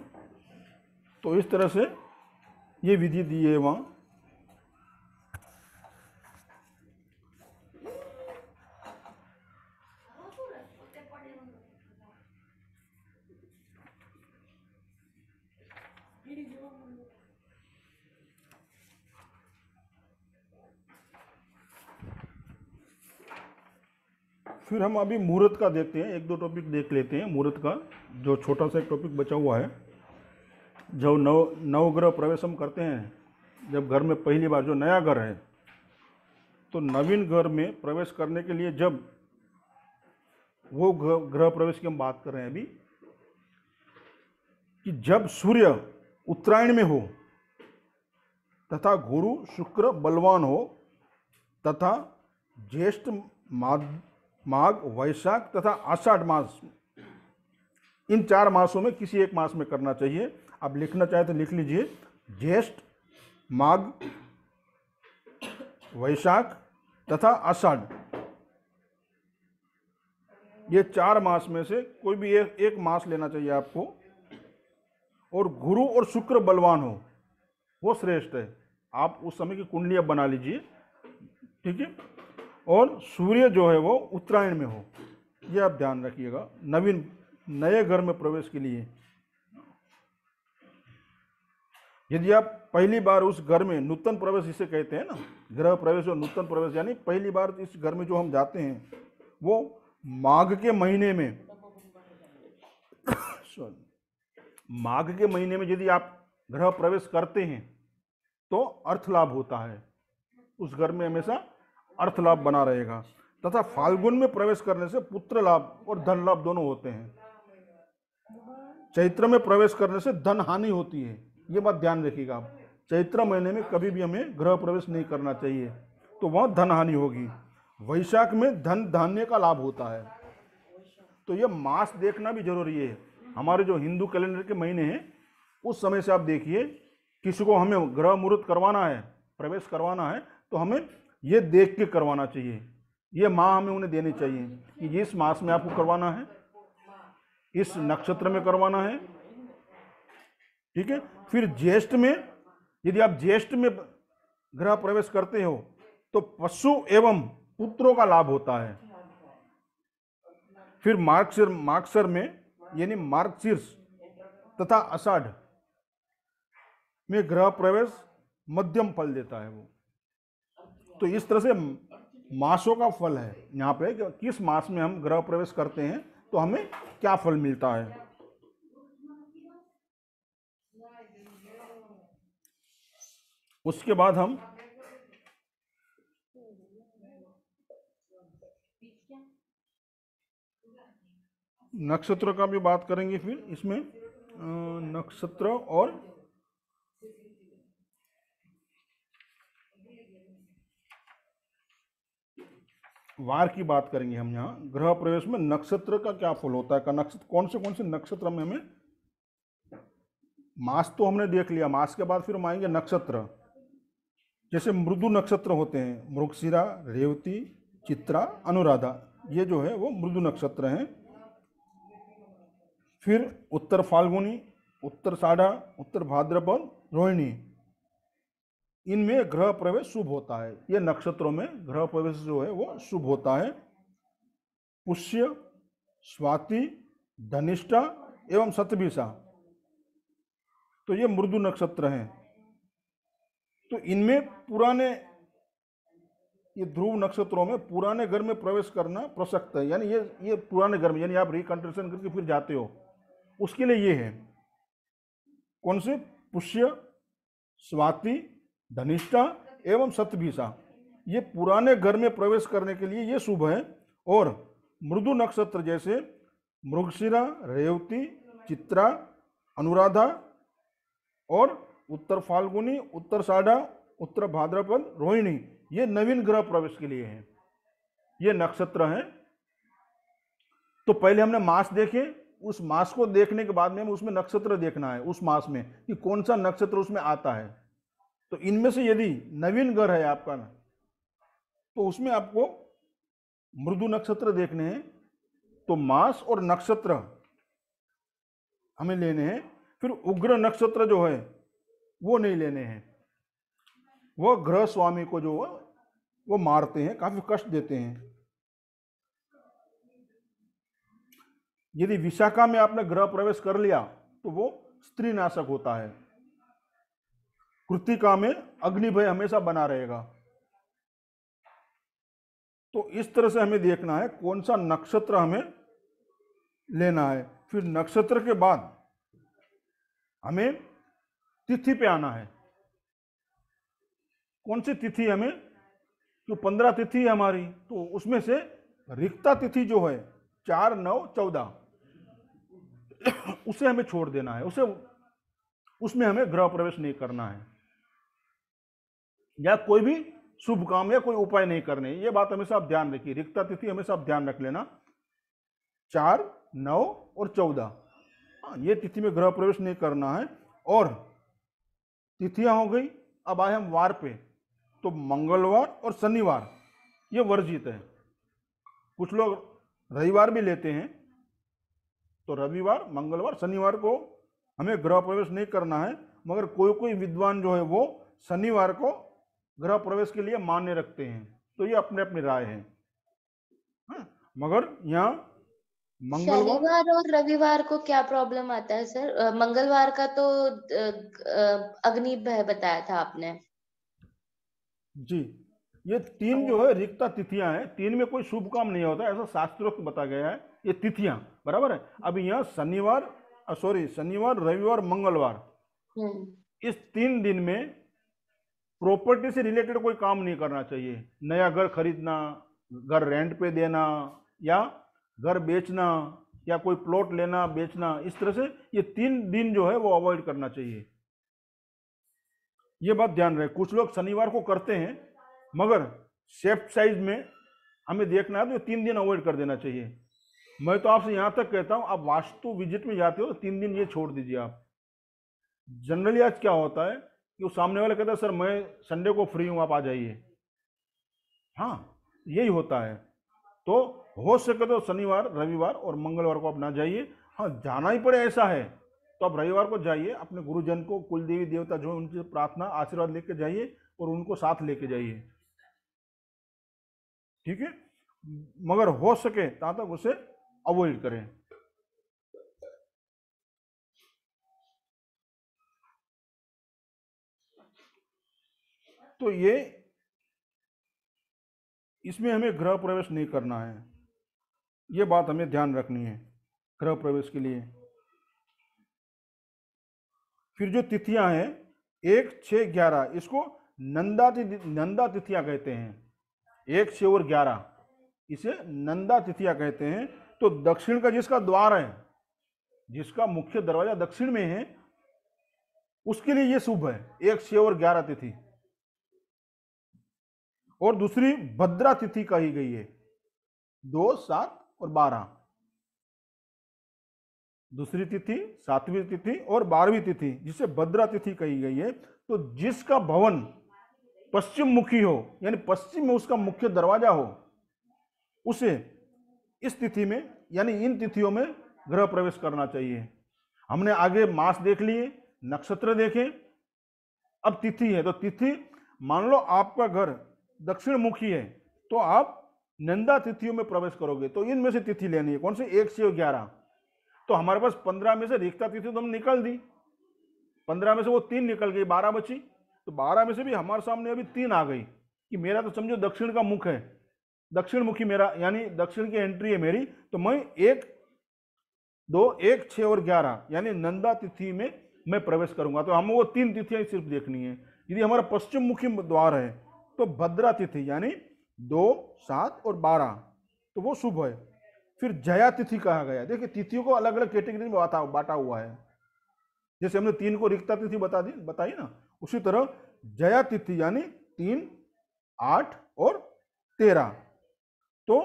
तो इस तरह से ये विधि दी है वहाँ। फिर हम अभी मुहूर्त का देखते हैं, 1-2 टॉपिक देख लेते हैं मुहूर्त का, जो छोटा सा एक टॉपिक बचा हुआ है। जब नवग्रह प्रवेश हम करते हैं, जब घर में पहली बार जो नया घर है, तो नवीन घर में प्रवेश करने के लिए जब वो ग्रह प्रवेश की हम बात कर रहे हैं अभी, कि जब सूर्य उत्तरायण में हो तथा गुरु शुक्र बलवान हो तथा ज्येष्ठ माघ वैशाख तथा आषाढ़ मास, इन 4 मासों में किसी एक मास में करना चाहिए। आप लिखना चाहे तो लिख लीजिए, ज्येष्ठ, माघ, वैशाख तथा आषाढ़। ये 4 मास में से कोई भी एक मास लेना चाहिए आपको, और गुरु और शुक्र बलवान हो, वो श्रेष्ठ है। आप उस समय की कुंडलियां बना लीजिए, ठीक है। और सूर्य जो है वो उत्तरायण में हो, ये आप ध्यान रखिएगा नए घर में प्रवेश के लिए। यदि आप पहली बार उस घर में, नूतन प्रवेश इसे कहते हैं ना, गृह प्रवेश और नूतन प्रवेश, यानी पहली बार इस घर में जो हम जाते हैं वो माघ के महीने में माघ के महीने में यदि आप गृह प्रवेश करते हैं तो अर्थ लाभ होता है, उस घर में हमेशा अर्थ लाभ बना रहेगा। तथा फाल्गुन में प्रवेश करने से पुत्र लाभ और धन लाभ दोनों होते हैं। चैत्र में प्रवेश करने से धन हानि होती है, ये बात ध्यान रखिएगा आप। चैत्र महीने में कभी भी हमें गृह प्रवेश नहीं करना चाहिए, तो वहाँ धन हानि होगी। वैशाख में धन धान्य का लाभ होता है। तो ये मास देखना भी जरूरी है। हमारे जो हिंदू कैलेंडर के महीने हैं उस समय से आप देखिए, किसी को हमें गृह मुहूर्त करवाना है, प्रवेश करवाना है, तो हमें ये देख के करवाना चाहिए। ये माह हमें उन्हें देनी चाहिए कि इस मास में आपको करवाना है, इस नक्षत्र में करवाना है, ठीक है। फिर ज्येष्ठ में, यदि आप ज्येष्ठ में गृह प्रवेश करते हो तो पशु एवं पुत्रों का लाभ होता है। फिर मार्गशीर में, यानी मार्गशीर्ष तथा आषाढ़ में गृह प्रवेश मध्यम फल देता है वो। तो इस तरह से मासों का फल है यहाँ पे कि किस मास में हम गृह प्रवेश करते हैं तो हमें क्या फल मिलता है। उसके बाद हम नक्षत्र का भी बात करेंगे। फिर इसमें नक्षत्र और वार की बात करेंगे हम। यहाँ गृह प्रवेश में नक्षत्र का क्या फल होता है का, नक्षत्र कौन से नक्षत्र में हमें, मास तो हमने देख लिया, मास के बाद फिर हम आएंगे नक्षत्र। जैसे मृदु नक्षत्र होते हैं, मृगशिरा, रेवती, चित्रा, अनुराधा, ये जो है वो मृदु नक्षत्र हैं। फिर उत्तर फाल्गुनी, उत्तर साढ़ा, उत्तर भाद्रपद, रोहिणी, इनमें गृह प्रवेश शुभ होता है। ये नक्षत्रों में गृह प्रवेश जो है वो शुभ होता है। पुष्य, स्वाति, धनिष्ठा एवं शतभिषा, तो ये मृदु नक्षत्र हैं। तो इनमें पुराने, ये ध्रुव नक्षत्रों में पुराने घर में प्रवेश करना प्रसक्त है, यानी ये पुराने घर में, यानी आप रिकंस्ट्रक्शन करके फिर जाते हो, उसके लिए ये है। कौन से? पुष्य, स्वाति, धनिष्ठा एवं शतभिषा, ये पुराने घर में प्रवेश करने के लिए ये शुभ है। और मृदु नक्षत्र जैसे मृगशिरा, रेवती, चित्रा, अनुराधा और उत्तर फाल्गुनी, उत्तर साढ़ा, उत्तर भाद्रपद, रोहिणी, ये नवीन ग्रह प्रवेश के लिए हैं, ये नक्षत्र हैं। तो पहले हमने मास देखे, उस मास को देखने के बाद में हमें उसमें नक्षत्र देखना है, उस मास में कि कौन सा नक्षत्र उसमें आता है। तो इनमें से यदि नवीन ग्रह है आपका ना, तो उसमें आपको मृदु नक्षत्र देखने हैं, तो मास और नक्षत्र हमें लेने हैं। फिर उग्र नक्षत्र जो है वो नहीं लेने हैं, वो ग्रह स्वामी को जो है वो मारते हैं, काफी कष्ट देते हैं। यदि विशाखा में आपने ग्रह प्रवेश कर लिया तो वो स्त्री नाशक होता है। कृत्तिका में अग्निभय हमेशा बना रहेगा। तो इस तरह से हमें देखना है कौन सा नक्षत्र हमें लेना है। फिर नक्षत्र के बाद हमें तिथि पे आना है। कौन सी तिथि हमें, जो 15 तिथि है हमारी, तो उसमें से रिक्ता तिथि जो है 4, 9, 14, उसे हमें छोड़ देना है, उसमें हमें गृह प्रवेश नहीं करना है, या कोई भी शुभ काम या कोई उपाय नहीं करने। ये बात हमेशा आप ध्यान रखिए, रिक्ता तिथि हमेशा आप ध्यान रख लेना, 4, 9 और 14, ये तिथि में गृह प्रवेश नहीं करना है। और तिथियां हो गई, अब आए हम वार पे, तो मंगलवार और शनिवार ये वर्जित है। कुछ लोग रविवार भी लेते हैं, तो रविवार, मंगलवार, शनिवार को हमें गृह प्रवेश नहीं करना है, मगर कोई कोई विद्वान जो है वो शनिवार को गृह प्रवेश के लिए मान्य रखते हैं। तो ये अपने अपनी राय है। मगर यहाँ मंगलवार, शनिवार और रविवार को क्या प्रॉब्लम आता है सर? मंगलवार का तो अग्नि भय बताया था आपने। जी, ये तीन जो है रिक्ता तिथियां हैं, तीन में कोई शुभ काम नहीं होता, ऐसा शास्त्रोक्त बताया गया है। ये तिथियां बराबर है। अभी यहाँ शनिवार, शनिवार, रविवार, मंगलवार, इस 3 दिन में प्रॉपर्टी से रिलेटेड कोई काम नहीं करना चाहिए। नया घर खरीदना, घर रेंट पे देना, या घर बेचना, या कोई प्लॉट लेना बेचना, इस तरह से ये 3 दिन जो है वो अवॉइड करना चाहिए। ये बात ध्यान रहे। कुछ लोग शनिवार को करते हैं, मगर शेफ साइज में हमें देखना है तो 3 दिन अवॉइड कर देना चाहिए। मैं तो आपसे यहां तक कहता हूं, आप वास्तु विजिट में जाते हो तो 3 दिन ये छोड़ दीजिए आप। जनरली आज क्या होता है कि वो सामने वाला कहता है सर मैं संडे को फ्री हूं, आप आ जाइए। हाँ, यही होता है। तो हो सके तो शनिवार, रविवार और मंगलवार को आप ना जाइए। हाँ, जाना ही पड़े ऐसा है तो आप रविवार को जाइए, अपने गुरुजन को, कुल देवी देवता जो उनसे प्रार्थना आशीर्वाद लेके जाइए और उनको साथ लेके जाइए, ठीक है। मगर हो सके तहाँ तक उसे अवॉइड करें। तो ये इसमें हमें गृह प्रवेश नहीं करना है, ये बात हमें ध्यान रखनी है गृह प्रवेश के लिए। फिर जो तिथियां हैं 1, 6, 11, इसको नंदा तिथियां कहते हैं। 1, 6 और 11 इसे नंदा तिथियां कहते हैं। तो दक्षिण का जिसका द्वार है, जिसका मुख्य दरवाजा दक्षिण में है, उसके लिए ये शुभ है 1, 6 और 11 तिथि। और दूसरी भद्रा तिथि कही गई है 2, 7 और 12। दूसरी तिथि, 7वीं तिथि और 12वीं तिथि, जिसे भद्रा तिथि कही गई है। तो जिसका भवन पश्चिम मुखी हो, यानी पश्चिम में उसका मुख्य दरवाजा हो, उसे इस तिथि में, यानी इन तिथियों में गृह प्रवेश करना चाहिए। हमने आगे मास देख लिए, नक्षत्र देखे, अब तिथि है। तो तिथि, मान लो आपका घर दक्षिण मुखी है तो आप नंदा तिथियों में प्रवेश करोगे, तो इनमें से तिथि लेनी है। कौन से? 1, 6 और 11। तो हमारे पास 15 में से रिक्ता तिथि तो हम निकाल दी, 15 में से वो 3 निकल गई, 12 बची। तो 12 में से भी हमारे सामने अभी 3 आ गई कि मेरा तो समझो दक्षिण का मुख है, दक्षिण मुखी मेरा, यानी दक्षिण की एंट्री है मेरी। तो मैं 1, 2, 1, 6 और 11 यानी नंदा तिथि में मैं प्रवेश करूंगा। तो हमें वो 3 तिथियां सिर्फ देखनी है। यदि हमारा पश्चिम मुखी द्वार है तो भद्रा तिथि यानी 2, 7 और 12, तो वो शुभ है। फिर जया तिथि कहा गया। देखिए तिथियों को अलग अलग कैटेगरी में बांटा हुआ है। जैसे हमने 3 को रिक्ता तिथि बताई ना, उसी तरह जया तिथि यानी 3, 8 और 13। तो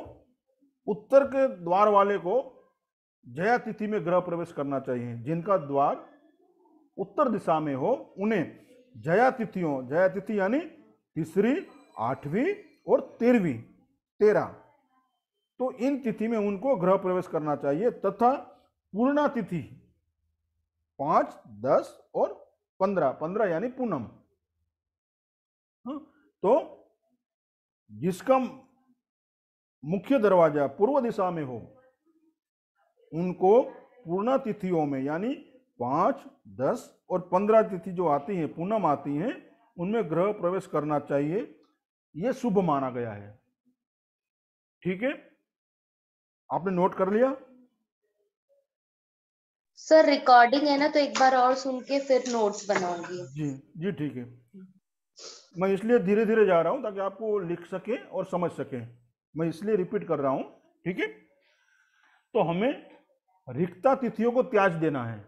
उत्तर के द्वार वाले को जया तिथि में गृह प्रवेश करना चाहिए। जिनका द्वार उत्तर दिशा में हो उन्हें जया तिथि यानी 3री, 8वीं और 13, तो इन तिथि में उनको गृह प्रवेश करना चाहिए। तथा पूर्णा तिथि 5, 10 और 15 यानी पूनम। तो जिसका मुख्य दरवाजा पूर्व दिशा में हो उनको पूर्णा तिथियों में, यानी 5, 10 और 15 तिथि जो आती हैं, पूनम आती हैं, उनमें गृह प्रवेश करना चाहिए। यह शुभ माना गया है। ठीक है, आपने नोट कर लिया? सर रिकॉर्डिंग है ना, तो एक बार और सुन के फिर नोट्स बनाऊंगी। जी जी, ठीक है। मैं इसलिए धीरे धीरे जा रहा हूं ताकि आपको लिख सके और समझ सके। मैं इसलिए रिपीट कर रहा हूं, ठीक है। तो हमें रिक्ता तिथियों को त्याज देना है।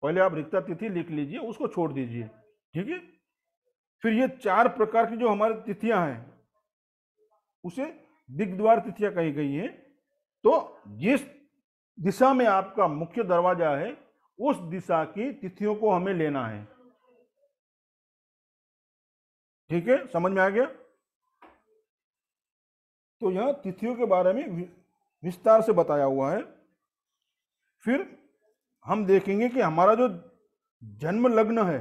पहले आप रिक्ता तिथि लिख लीजिए, उसको छोड़ दीजिए, ठीक है। फिर ये 4 प्रकार की जो हमारी तिथियां हैं उसे दिग्द्वार तिथियां कही गई हैं। तो जिस दिशा में आपका मुख्य दरवाजा है उस दिशा की तिथियों को हमें लेना है। ठीक है, समझ में आ गया? तो यहां तिथियों के बारे में विस्तार से बताया हुआ है। फिर हम देखेंगे कि हमारा जो जन्म लग्न है,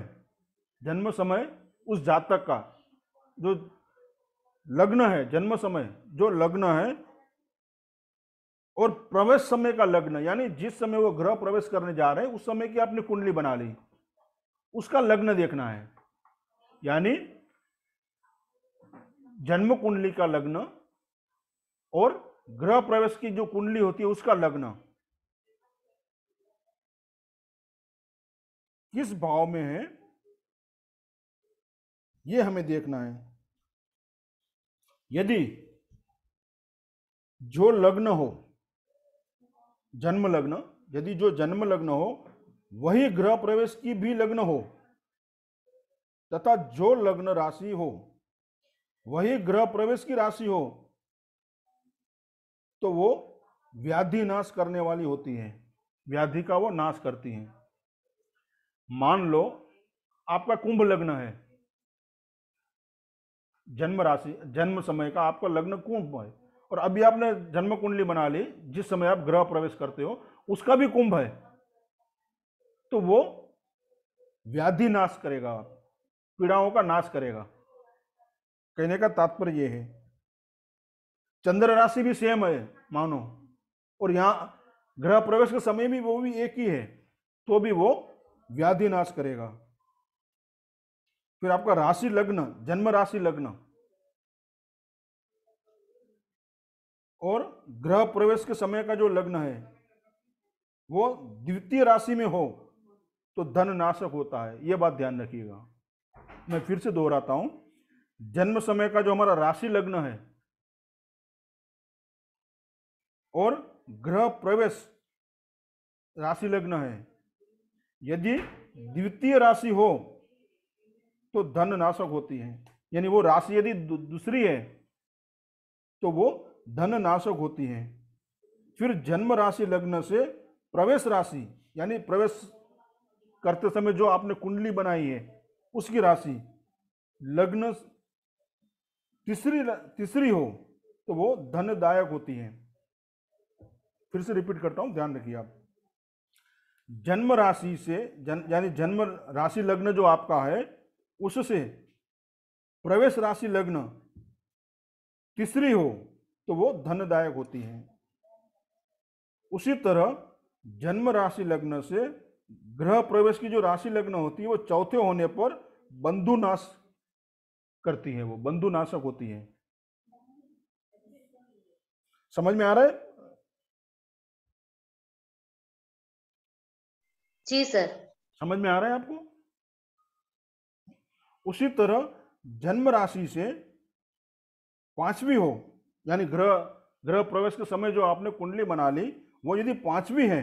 जन्म समय उस जातक का जो लग्न है, जन्म समय जो लग्न है, और प्रवेश समय का लग्न, यानी जिस समय वो ग्रह प्रवेश करने जा रहे हैं उस समय की आपने कुंडली बना ली, उसका लग्न देखना है। यानी जन्म कुंडली का लग्न और ग्रह प्रवेश की जो कुंडली होती है उसका लग्न किस भाव में है, ये हमें देखना है। यदि जो लग्न हो, जन्म लग्न, यदि जो जन्म लग्न हो वही ग्रह प्रवेश की भी लग्न हो, तथा जो लग्न राशि हो वही ग्रह प्रवेश की राशि हो, तो वो व्याधि नाश करने वाली होती है, व्याधि का वो नाश करती है। मान लो आपका कुंभ लग्न है, जन्म राशि, जन्म समय का आपका लग्न कुंभ है, और अभी आपने जन्म कुंडली बना ली, जिस समय आप ग्रह प्रवेश करते हो उसका भी कुंभ है, तो वो व्याधि नाश करेगा, पीड़ाओं का नाश करेगा। कहने का तात्पर्य यह है, चंद्र राशि भी सेम है मानो, और यहां ग्रह प्रवेश के समय भी वो भी एक ही है, तो भी वो व्याधि नाश करेगा। फिर आपका राशि लग्न, जन्म राशि लग्न और ग्रह प्रवेश के समय का जो लग्न है वो द्वितीय राशि में हो तो धन नाशक होता है, यह बात ध्यान रखिएगा। मैं फिर से दोहराता हूं, जन्म समय का जो हमारा राशि लग्न है और ग्रह प्रवेश राशि लग्न है, यदि द्वितीय राशि हो तो धन नाशक होती है, यानी वो राशि यदि दूसरी है तो वो धन नाशक होती है। फिर जन्म राशि लग्न से प्रवेश राशि, यानी प्रवेश करते समय जो आपने कुंडली बनाई है उसकी राशि लग्न तीसरी हो तो वो धनदायक होती है। फिर से रिपीट करता हूं, ध्यान रखिए आप। जन्म राशि से यानी जन्म राशि लग्न जो आपका है उससे प्रवेश राशि लग्न तीसरी हो तो वो धनदायक होती है। उसी तरह जन्म राशि लग्न से ग्रह प्रवेश की जो राशि लग्न होती है वो चौथे होने पर बंधु नाश करती है, वो बंधु नाशक होती है। समझ में आ रहा है? जी सर। समझ में आ रहा है आपको? उसी तरह जन्म राशि से पांचवी हो, यानी ग्रह प्रवेश के समय जो आपने कुंडली बना ली वो यदि पांचवी है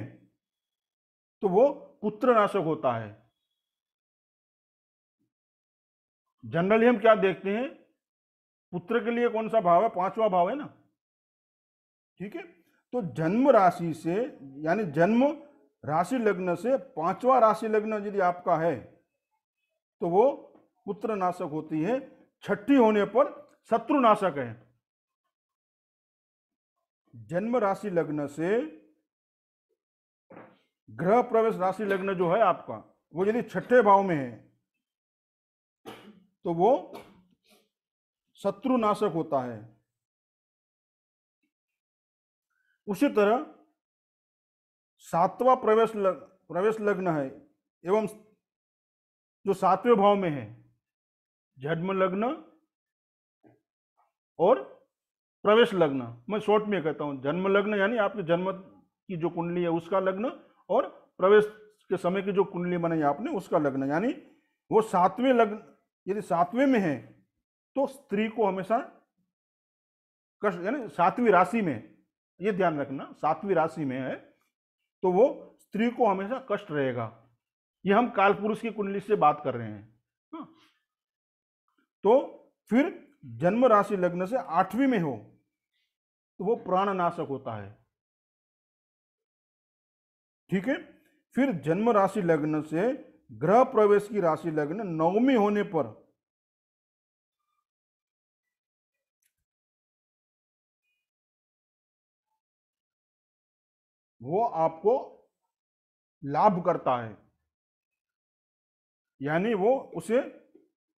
तो वो पुत्र नाशक होता है। जनरली हम क्या देखते हैं, पुत्र के लिए कौन सा भाव है? पांचवा भाव है ना, ठीक है। तो जन्म राशि से यानी जन्म राशि लग्न से पांचवा राशि लग्न यदि आपका है तो वो पुत्र नाशक होती है। छठी होने पर शत्रु नाशक है। जन्म राशि लग्न से ग्रह प्रवेश राशि लग्न जो है आपका वो यदि छठे भाव में है तो वो शत्रु नाशक होता है। उसी तरह सातवां प्रवेश लग्न है एवं जो सातवें भाव में है, जन्म लग्न और प्रवेश लग्न, मैं शॉर्ट में कहता हूं, जन्म लग्न यानी आपके जन्म की जो कुंडली है उसका लग्न, और प्रवेश के समय की जो कुंडली बनाई आपने उसका लग्न, यानी वो सातवें लग्न यदि सातवें में है तो स्त्री को हमेशा कष्ट, यानी सातवीं राशि में, ये ध्यान रखना, सातवीं राशि में है तो वो स्त्री को हमेशा कष्ट रहेगा। ये हम काल पुरुष की कुंडली से बात कर रहे हैं। तो फिर जन्म राशि लग्न से आठवीं में हो तो वो प्राण नाशक होता है, ठीक है। फिर जन्म राशि लग्न से ग्रह प्रवेश की राशि लग्न नवमी होने पर वो आपको लाभ करता है, यानी वो उसे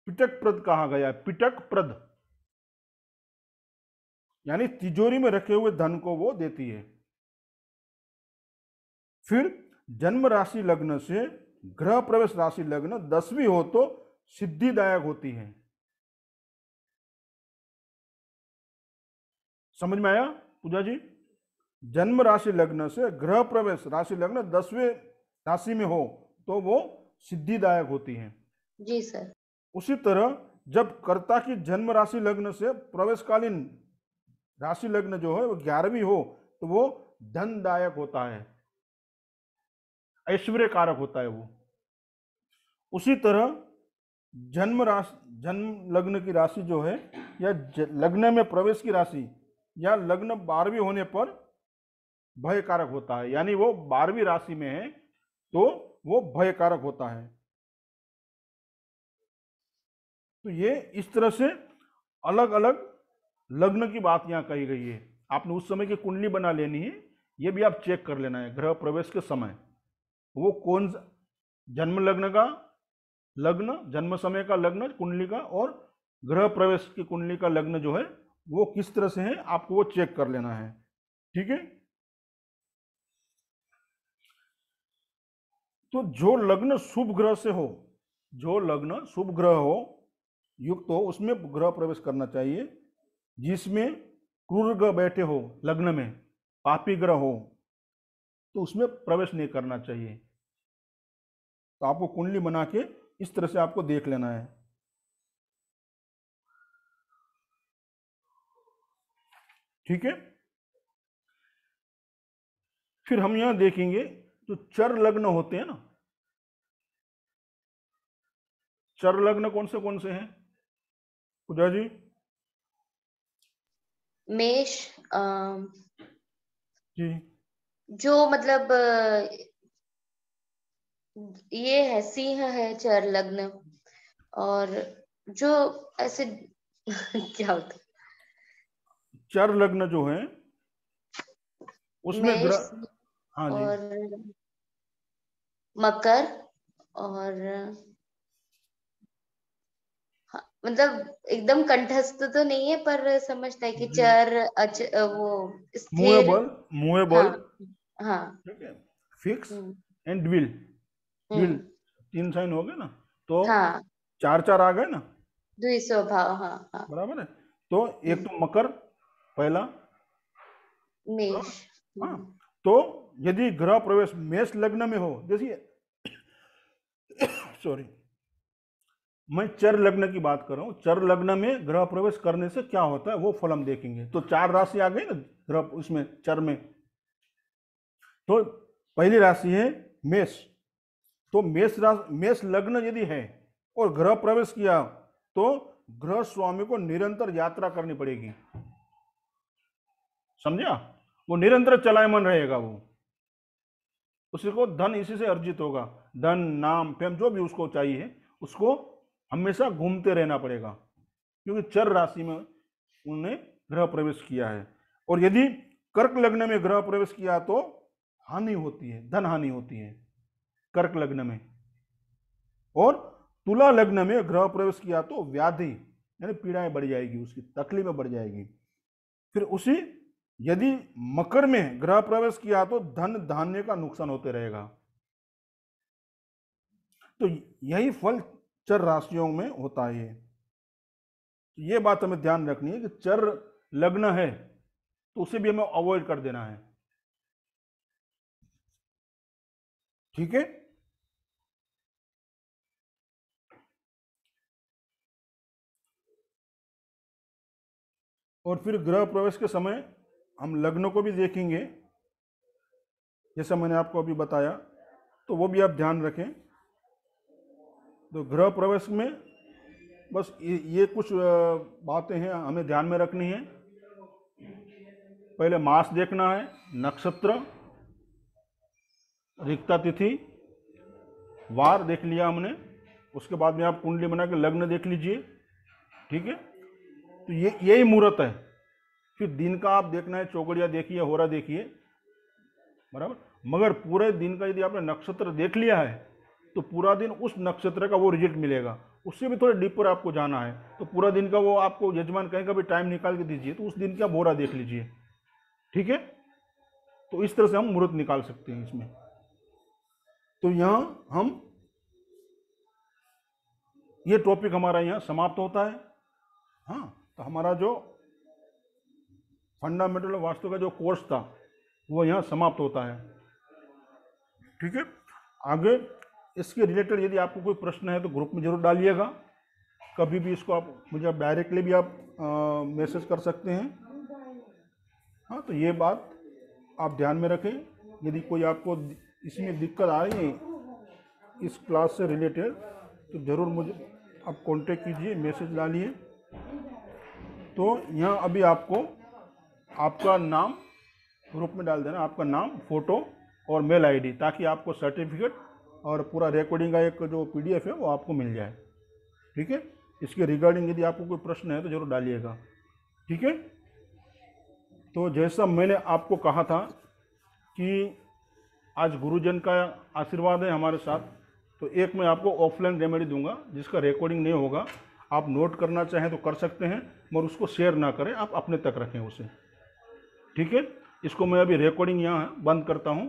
पिटक प्रद कहा गया है। पिटक प्रद यानी तिजोरी में रखे हुए धन को वो देती है। फिर जन्म राशि लग्न से ग्रह प्रवेश राशि लग्न 10वीं हो तो सिद्धिदायक होती है। समझ में आया पूजा जी? जन्म राशि लग्न से ग्रह प्रवेश राशि लग्न 10वें राशि में हो तो वो सिद्धिदायक होती है। जी सर। उसी तरह जब कर्ता की जन्म राशि लग्न से प्रवेशकालीन राशि लग्न जो है वो 11वीं हो तो वो धनदायक होता है, ऐश्वर्य कारक होता है वो। उसी तरह जन्म लग्न की राशि जो है या लग्न में प्रवेश की राशि या लग्न 12वीं होने पर भय कारक होता है, यानी वो 12वीं राशि में है तो वो भय कारक होता है। तो ये इस तरह से अलग अलग लग्न की बात यहाँ कही गई है। आपने उस समय की कुंडली बना लेनी है, ये भी आप चेक कर लेना है ग्रह प्रवेश के समय वो कौन जन्म लग्न का लग्न, जन्म समय का लग्न कुंडली का, और ग्रह प्रवेश की कुंडली का लग्न जो है वो किस तरह से है, आपको वो चेक कर लेना है। ठीक है। तो जो लग्न शुभ ग्रह से हो, जो लग्न शुभ ग्रह हो युक्त हो उसमें ग्रह प्रवेश करना चाहिए। जिसमें क्रूर ग्रह बैठे हो लग्न में, पापी ग्रह हो, तो उसमें प्रवेश नहीं करना चाहिए। तो आपको कुंडली बना के इस तरह से आपको देख लेना है। ठीक है। फिर हम यहां देखेंगे जो चर लग्न होते हैं ना, चर लग्न कौन से हैं पूजा जी? मेष जी जो मतलब ये है, सिंह है चर लग्न, और जो ऐसे क्या होता है, चर लग्न जो है उसमें मेष ग्रह, हाँ जी, और मकर, और हाँ, मतलब एकदम कंठस्थ तो नहीं है पर समझता है कि जी चर वो स्थिर। मूवेबल, मूवेबल, हाँ हाँ। ठीक है, fix hmm and will, will, hmm. 3 sign हो गए ना, तो हाँ, 4 4 आ गए ना, द्विस्वभाव, हाँ हाँ। बराबर है। तो एक हम्म। तो मकर पहला, मेष। बराबर। हाँ, तो यदि ग्रह प्रवेश मेष लग्न में हो, जैसे सॉरी मैं चर लग्न की बात कर रहा हूँ, चर लग्न में ग्रह प्रवेश करने से क्या होता है वो फल हम देखेंगे। तो 4 राशि आ गई ना ग्रह उसमें चर में। तो पहली राशि है मेष, तो मेष लग्न यदि है और ग्रह प्रवेश किया तो ग्रह स्वामी को निरंतर यात्रा करनी पड़ेगी, समझा? वो निरंतर चलायमान रहेगा, वो उसको धन इसी से अर्जित होगा, धन नाम फेम जो भी उसको चाहिए उसको हमेशा घूमते रहना पड़ेगा, क्योंकि चर राशि में उन्होंने ग्रह प्रवेश किया है। और यदि कर्क लग्न में ग्रह प्रवेश किया तो हानि होती है, धन हानि होती है कर्क लग्न में। और तुला लग्न में ग्रह प्रवेश किया तो व्याधि यानी पीड़ाएं बढ़ जाएगी, उसकी तकलीफें बढ़ जाएगी। फिर उसी यदि मकर में ग्रह प्रवेश किया तो धन धान्य का नुकसान होते रहेगा। तो यही फल चर राशियों में होता है। ये बात हमें ध्यान रखनी है कि चर लग्न है तो उसे भी हमें अवॉइड कर देना है। ठीक है। और फिर ग्रह प्रवेश के समय हम लग्न को भी देखेंगे, जैसा मैंने आपको अभी बताया, तो वो भी आप ध्यान रखें। तो ग्रह प्रवेश में बस ये कुछ बातें हैं हमें ध्यान में रखनी है। पहले मास देखना है, नक्षत्र, रिक्ता तिथि, वार देख लिया हमने, उसके बाद में आप कुंडली बना के लग्न देख लीजिए। ठीक है। तो यही मुहूर्त है। फिर दिन का आप देखना है, चौगड़िया देखिए, होरा देखिए, बराबर। मगर पूरे दिन का यदि आपने नक्षत्र देख लिया है तो पूरा दिन उस नक्षत्र का वो रिजल्ट मिलेगा। उससे भी थोड़े डीपर आपको जाना है तो पूरा दिन का वो आपको यजमान कहेगा भी टाइम निकाल के दीजिए, तो उस दिन का बोरा देख लीजिए, ठीक है। तो इस तरह से हम मुहूर्त निकाल सकते हैं इसमें। तो यहाँ हम ये टॉपिक हमारा यहाँ समाप्त होता है। हाँ, तो हमारा जो फंडामेंटल वास्तु का जो कोर्स था वो यहाँ समाप्त होता है, ठीक है। आगे इसके रिलेटेड यदि आपको कोई प्रश्न है तो ग्रुप में जरूर डालिएगा। कभी भी इसको आप मुझे आप डायरेक्टली भी आप मैसेज कर सकते हैं। हाँ, तो ये बात आप ध्यान में रखें। यदि कोई आपको इसमें दिक्कत आ रही है इस क्लास से रिलेटेड तो ज़रूर मुझे आप कांटेक्ट कीजिए, मैसेज डालिए। तो यहाँ अभी आपको आपका नाम ग्रुप में डाल देना, आपका नाम, फोटो और मेल आईडी, ताकि आपको सर्टिफिकेट और पूरा रिकॉर्डिंग का एक जो पीडीएफ है वो आपको मिल जाए, ठीक है। इसके रिगार्डिंग यदि आपको कोई प्रश्न है तो जरूर डालिएगा, ठीक है। तो जैसा मैंने आपको कहा था कि आज गुरुजन का आशीर्वाद है हमारे साथ, तो एक मैं आपको ऑफलाइन रेमेडी दूंगा जिसका रिकॉर्डिंग नहीं होगा। आप नोट करना चाहें तो कर सकते हैं, मगर उसको शेयर ना करें, आप अपने तक रखें उसे, ठीक है। इसको मैं अभी रिकॉर्डिंग यहाँ बंद करता हूँ।